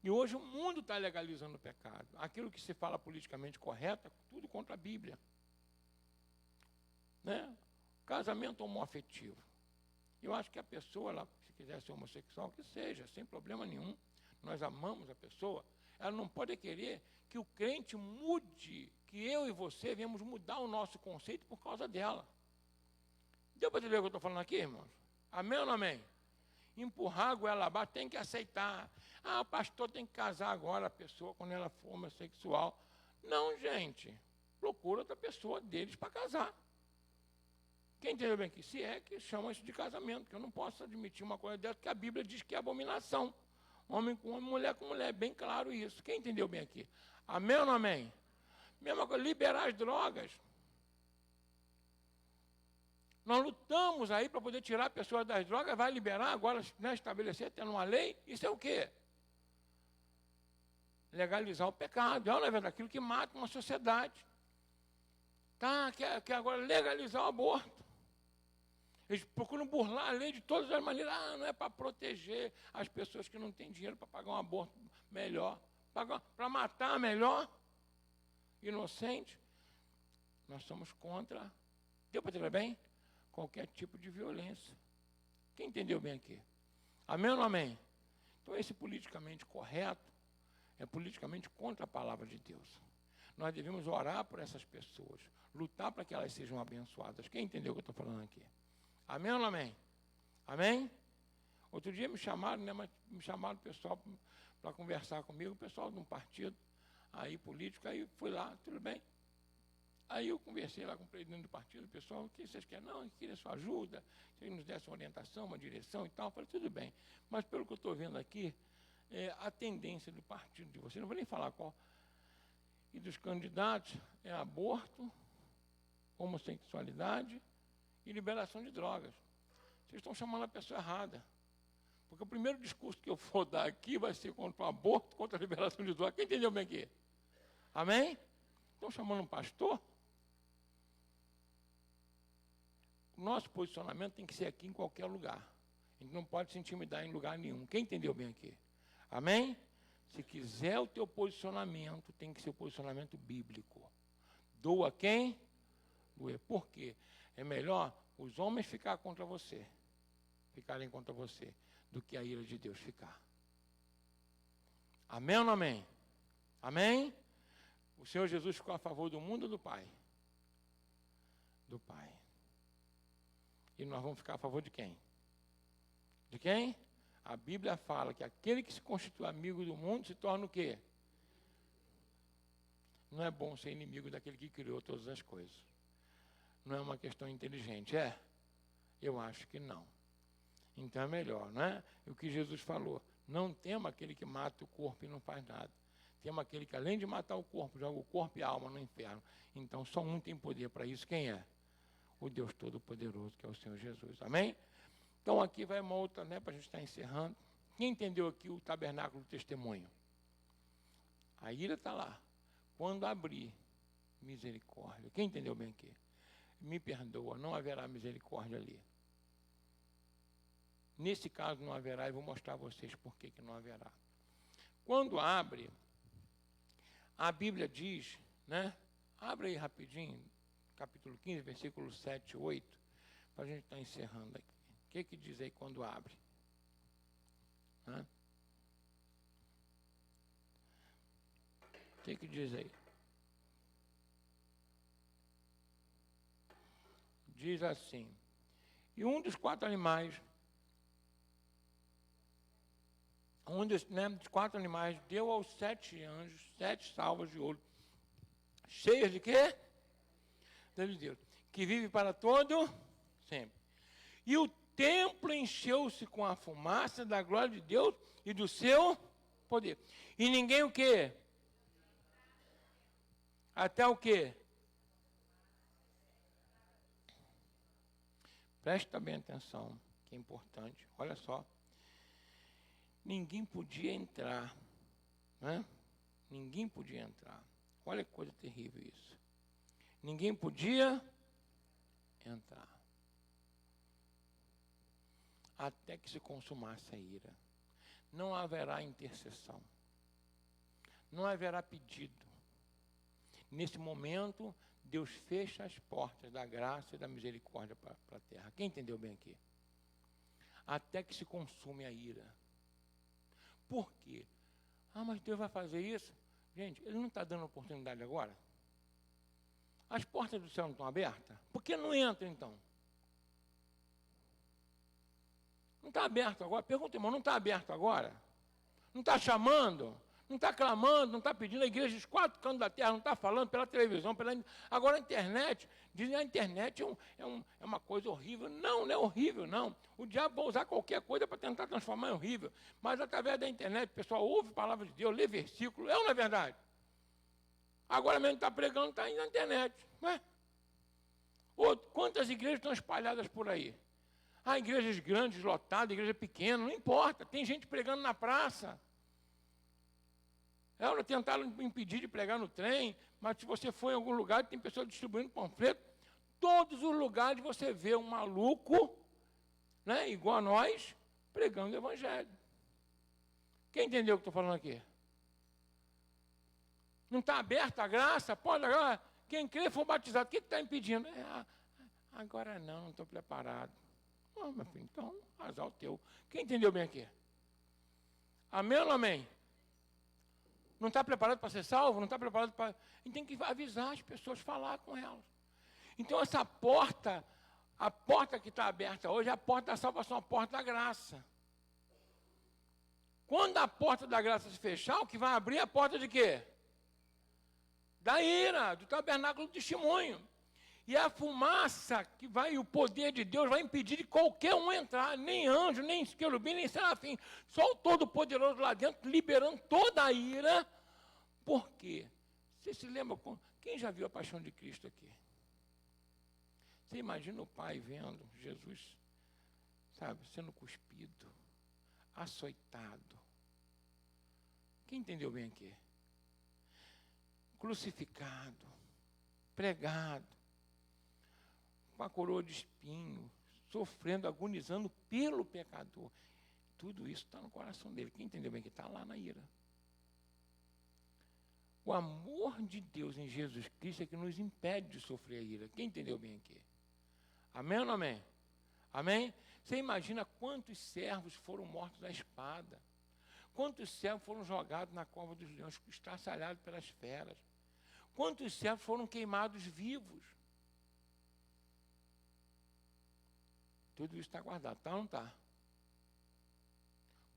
E hoje o mundo está legalizando o pecado. Aquilo que se fala politicamente correto é tudo contra a Bíblia. Né? Casamento homoafetivo. Eu acho que a pessoa, ela, se quiser ser homossexual, que seja, sem problema nenhum. Nós amamos a pessoa. Ela não pode querer que o crente mude, que eu e você viemos mudar o nosso conceito por causa dela. Deu para entender o que eu estou falando aqui, irmãos? Amém ou não amém? Empurrar a goela abaixo, tem que aceitar. O pastor tem que casar agora a pessoa quando ela for homossexual. Não, gente. Procura outra pessoa deles para casar. Quem entendeu bem aqui? Se é que chama isso de casamento, que eu não posso admitir uma coisa dessa, que a Bíblia diz que é abominação. Homem com homem, mulher com mulher, bem claro isso. Quem entendeu bem aqui? Amém ou não amém? Mesma coisa, liberar as drogas. Nós lutamos aí para poder tirar a pessoa das drogas, vai liberar agora, né, estabelecer, tendo uma lei, isso é o quê? Legalizar o pecado, não é verdade? Aquilo que mata uma sociedade. Quer agora legalizar o aborto. Eles procuram burlar a lei de todas as maneiras. Não é para proteger as pessoas que não têm dinheiro para pagar um aborto melhor, para matar melhor, inocente. Nós somos contra, deu para entender bem? Qualquer tipo de violência. Quem entendeu bem aqui? Amém ou não amém? Então, esse politicamente correto é politicamente contra a palavra de Deus. Nós devemos orar por essas pessoas, lutar para que elas sejam abençoadas. Quem entendeu o que eu estou falando aqui? Amém ou não amém? Amém? Outro dia me chamaram, né, me chamaram o pessoal para conversar comigo, o pessoal de um partido aí político, aí fui lá, tudo bem? Aí eu conversei lá com o presidente do partido, o pessoal, o que vocês querem? Não, eu queria sua ajuda, se ele nos desse uma orientação, uma direção e tal. Eu falei, tudo bem. Mas pelo que eu estou vendo aqui, a tendência do partido de vocês, não vou nem falar qual, e dos candidatos, é aborto, homossexualidade e liberação de drogas. Vocês estão chamando a pessoa errada. Porque o primeiro discurso que eu for dar aqui vai ser contra o aborto, contra a liberação de drogas. Quem entendeu bem aqui? Amém? Estão chamando um pastor? O nosso posicionamento tem que ser aqui em qualquer lugar. A gente não pode se intimidar em lugar nenhum. Quem entendeu bem aqui? Amém? Se quiser o teu posicionamento, tem que ser o posicionamento bíblico. Doa quem? Doer. Por quê? É melhor os homens ficarem contra você, do que a ira de Deus ficar. Amém ou não amém? Amém? O Senhor Jesus ficou a favor do mundo ou do Pai? Do Pai. E nós vamos ficar a favor de quem? De quem? A Bíblia fala que aquele que se constitui amigo do mundo se torna o quê? Não é bom ser inimigo daquele que criou todas as coisas. Não é uma questão inteligente, é? Eu acho que não. Então é melhor, não é? E o que Jesus falou, não tema aquele que mata o corpo e não faz nada. Tema aquele que, além de matar o corpo, joga o corpo e a alma no inferno. Então só um tem poder para isso. Quem é? O Deus Todo-Poderoso, que é o Senhor Jesus. Amém? Então aqui vai uma outra, né, para a gente estar encerrando. Quem entendeu aqui o tabernáculo do testemunho? A ira está lá. Quando abrir, misericórdia. Quem entendeu bem aqui? Me perdoa, não haverá misericórdia ali. Nesse caso não haverá, e vou mostrar a vocês por que não haverá. Quando abre, a Bíblia diz, né? Abre aí rapidinho, capítulo 15, versículo 7 e 8, para a gente estar encerrando aqui. O que diz aí quando abre? Hã? O que diz aí? Diz assim: e um dos 4 animais, dos 4 animais deu aos 7 anjos 7 salvas de ouro, cheias de quê? De Deus, que vive para todo sempre. E o templo encheu-se com a fumaça da glória de Deus e do seu poder. E ninguém o quê? Até o quê? Presta bem atenção, que é importante. Olha só. Ninguém podia entrar, né? Ninguém podia entrar. Olha que coisa terrível isso. Ninguém podia entrar. Até que se consumasse a ira. Não haverá intercessão. Não haverá pedido. Nesse momento, Deus fecha as portas da graça e da misericórdia para a terra. Quem entendeu bem aqui? Até que se consume a ira. Por quê? Ah, mas Deus vai fazer isso? Gente, Ele não está dando oportunidade agora? As portas do céu não estão abertas? Por que não entra então? Não está aberto agora? Pergunta, irmão, não está aberto agora? Não está chamando? Não está clamando? Não está pedindo? A igreja dos 4 cantos da terra não está falando pela televisão, agora a internet. Dizem que a internet é uma coisa horrível. Não, não é horrível, não. O diabo vai usar qualquer coisa para tentar transformar em horrível. Mas através da internet, o pessoal ouve a palavra de Deus, lê versículo. É ou não é verdade? Agora mesmo está pregando, está indo na internet. Né? Quantas igrejas estão espalhadas por aí? Ah, igrejas grandes, lotadas, igreja pequena, não importa. Tem gente pregando na praça. Tentaram impedir de pregar no trem, mas se você for em algum lugar, tem pessoas distribuindo panfleto. Todos os lugares você vê um maluco, né, igual a nós, pregando o evangelho. Quem entendeu o que estou falando aqui? Não está aberta a graça? Pode agora, quem crê for batizado. O que está impedindo? Agora não estou preparado. Meu filho, então, azar o teu. Quem entendeu bem aqui? Amém ou não amém? Não está preparado para ser salvo? Não está preparado para... A gente tem que avisar as pessoas, falar com elas. Então, essa porta, a porta que está aberta hoje é a porta da salvação, a porta da graça. Quando a porta da graça se fechar, o que vai abrir é a porta de quê? Da ira, do tabernáculo do testemunho. E a fumaça que vai, o poder de Deus vai impedir de qualquer um entrar, nem anjo, nem querubim, nem serafim. Só o Todo-Poderoso lá dentro, liberando toda a ira. Por quê? Você se lembra, quem já viu a paixão de Cristo aqui? Você imagina o Pai vendo Jesus, sabe, sendo cuspido, açoitado. Quem entendeu bem aqui? Crucificado, pregado, com a coroa de espinho, sofrendo, agonizando pelo pecador. Tudo isso está no coração dele. Quem entendeu bem que está lá na ira. O amor de Deus em Jesus Cristo é que nos impede de sofrer a ira. Quem entendeu bem aqui? Amém ou não amém? Amém? Você imagina quantos servos foram mortos à espada? Quantos servos foram jogados na cova dos leões, estraçalhados pelas feras? Quantos servos foram queimados vivos? Tudo isso está guardado, tá ou não está?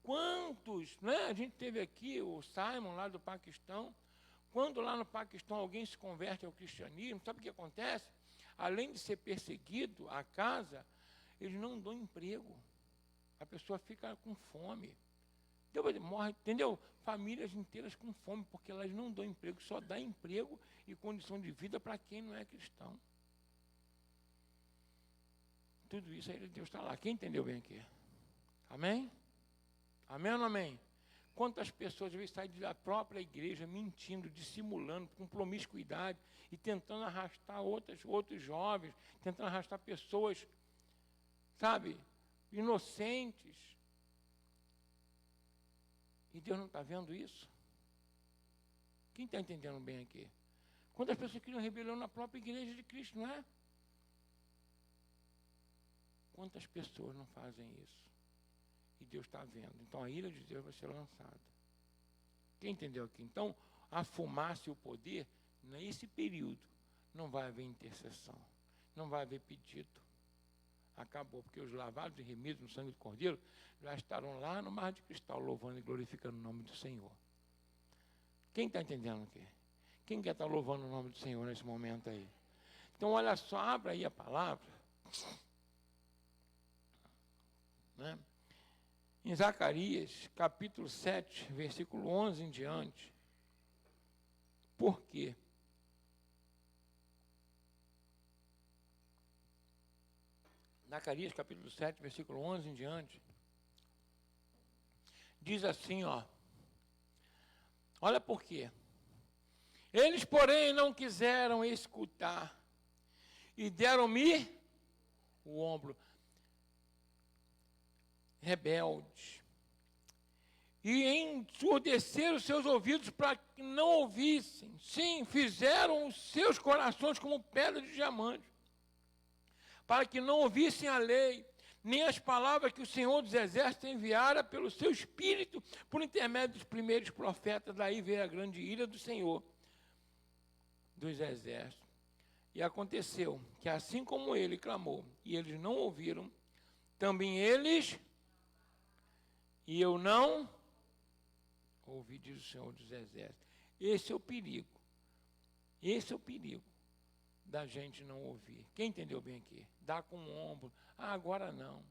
Quantos, né? A gente teve aqui o Simon lá do Paquistão. Quando lá no Paquistão alguém se converte ao cristianismo, sabe o que acontece? Além de ser perseguido a casa, eles não dão emprego. A pessoa fica com fome. Morre, entendeu? Famílias inteiras com fome, porque elas não dão emprego, só dá emprego e condição de vida para quem não é cristão. Tudo isso aí Deus está lá. Quem entendeu bem aqui? Amém? Amém ou não amém? Quantas pessoas às vezes saem da própria igreja mentindo, dissimulando, com promiscuidade e tentando arrastar outros jovens, tentando arrastar pessoas, sabe, inocentes. E Deus não está vendo isso? Quem está entendendo bem aqui? Quantas pessoas criam rebelião na própria igreja de Cristo, não é? Quantas pessoas não fazem isso? E Deus está vendo. Então a ira de Deus vai ser lançada. Quem entendeu aqui? Então, a fumaça e o poder, nesse período, não vai haver intercessão. Não vai haver pedido. Acabou, porque os lavados e remidos no sangue do Cordeiro já estarão lá no mar de cristal, louvando e glorificando o nome do Senhor. Quem está entendendo aqui? Quem quer estar louvando o nome do Senhor nesse momento aí? Então, olha só, abra aí a palavra. Né? Em Zacarias, capítulo 7, versículo 11 em diante. Por quê? Zacarias, capítulo 7, versículo 11 em diante. Diz assim, ó. Olha por quê. Eles, porém, não quiseram escutar e deram-me o ombro. Rebeldes, e ensurdeceram os seus ouvidos para que não ouvissem. Sim, fizeram os seus corações como pedra de diamante, para que não ouvissem a lei, nem as palavras que o Senhor dos Exércitos enviara pelo seu Espírito, por intermédio dos primeiros profetas. Daí veio a grande ira do Senhor dos Exércitos. E aconteceu que, assim como ele clamou, e eles não ouviram, também eles... E eu não ouvi, diz o Senhor dos Exércitos. Esse é o perigo. Esse é o perigo da gente não ouvir. Quem entendeu bem aqui? Dá com o ombro. Ah, agora não.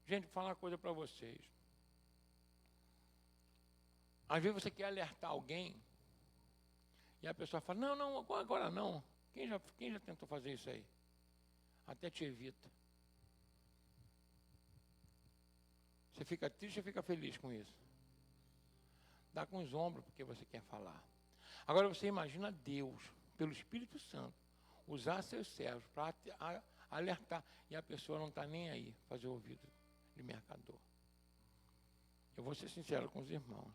Gente, vou falar uma coisa para vocês. Às vezes você quer alertar alguém e a pessoa fala, não, agora não. Quem já tentou fazer isso aí? Até te evita. Você fica triste ou fica feliz com isso? Dá com os ombros porque você quer falar. Agora você imagina Deus, pelo Espírito Santo, usar seus servos para alertar e a pessoa não está nem aí, fazer ouvido de mercador. Eu vou ser sincero com os irmãos.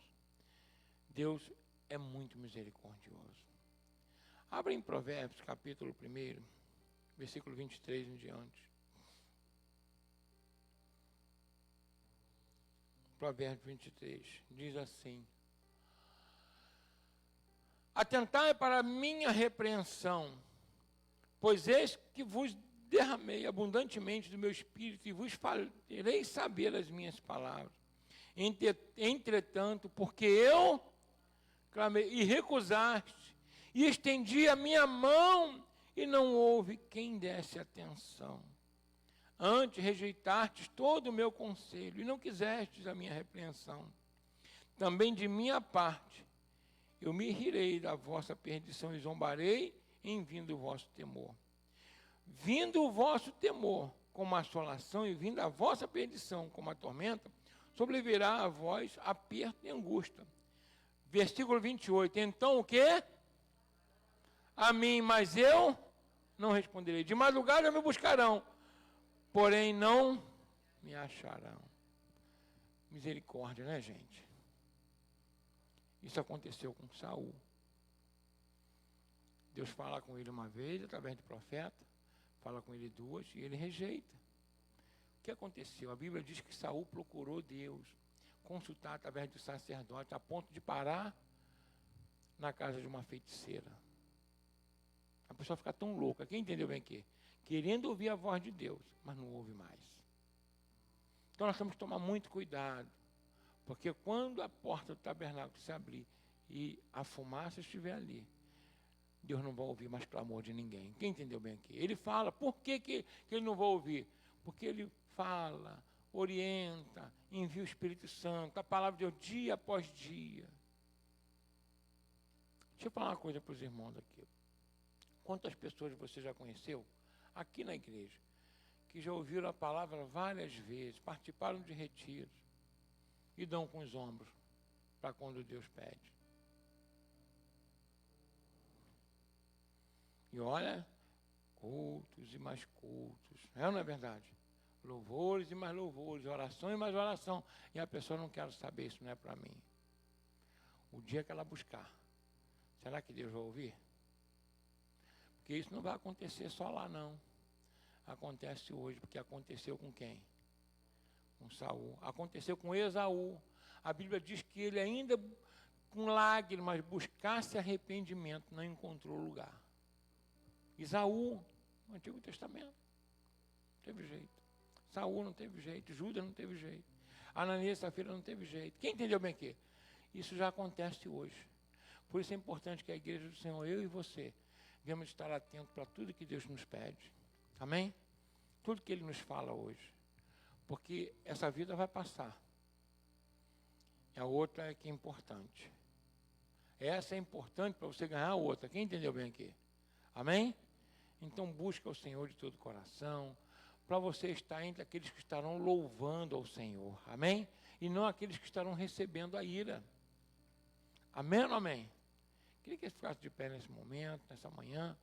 Deus é muito misericordioso. Abra em Provérbios, capítulo 1, versículo 23 em diante. Provérbios 23, diz assim: atentai para a minha repreensão, pois eis que vos derramei abundantemente do meu espírito e vos farei saber as minhas palavras. Entretanto, porque eu clamei e recusaste, e estendi a minha mão e não houve quem desse atenção. Antes rejeitastes todo o meu conselho e não quisestes a minha repreensão. Também de minha parte, eu me rirei da vossa perdição e zombarei em vindo o vosso temor. Vindo o vosso temor como assolação e vindo a vossa perdição como a tormenta, sobrevirá a vós aperto e angústia. Versículo 28. Então o quê? A mim, mas eu não responderei. De madrugada me buscarão, porém não me acharão. Misericórdia, né, gente? Isso aconteceu com Saul. Deus fala com ele uma vez, através do profeta, fala com ele duas, e ele rejeita. O que aconteceu? A Bíblia diz que Saul procurou Deus, consultar através do sacerdote, a ponto de parar na casa de uma feiticeira. A pessoa fica tão louca, quem entendeu bem aqui? Querendo ouvir a voz de Deus, mas não ouve mais. Então nós temos que tomar muito cuidado, porque quando a porta do tabernáculo se abrir e a fumaça estiver ali, Deus não vai ouvir mais clamor de ninguém. Quem entendeu bem aqui? Ele fala, por que ele não vai ouvir? Porque ele fala, orienta, envia o Espírito Santo, a palavra de Deus dia após dia. Deixa eu falar uma coisa para os irmãos aqui. Quantas pessoas você já conheceu aqui na igreja, que já ouviram a palavra várias vezes, participaram de retiros, e dão com os ombros para quando Deus pede. E olha, cultos e mais cultos, é ou não é verdade? Louvores e mais louvores, oração e mais oração. E a pessoa não quer saber, isso não é para mim. O dia que ela buscar, será que Deus vai ouvir? Porque isso não vai acontecer só lá, não. Acontece hoje, porque aconteceu com quem? Com Saul. Aconteceu com Esaú. A Bíblia diz que ele ainda, com lágrimas, buscasse arrependimento, não encontrou lugar. Esaú, no Antigo Testamento, não teve jeito. Saul não teve jeito, Judas não teve jeito, Ananias e Safira não teve jeito. Quem entendeu bem aqui? Isso já acontece hoje. Por isso é importante que a igreja do Senhor, eu e você, devemos estar atentos para tudo que Deus nos pede. Amém? Tudo que Ele nos fala hoje. Porque essa vida vai passar. E a outra é que é importante. Essa é importante para você ganhar a outra. Quem entendeu bem aqui? Amém? Então busca o Senhor de todo o coração, para você estar entre aqueles que estarão louvando ao Senhor. Amém? E não aqueles que estarão recebendo a ira. Amém ou não amém? Queria que você ficasse de pé nesse momento, nessa manhã.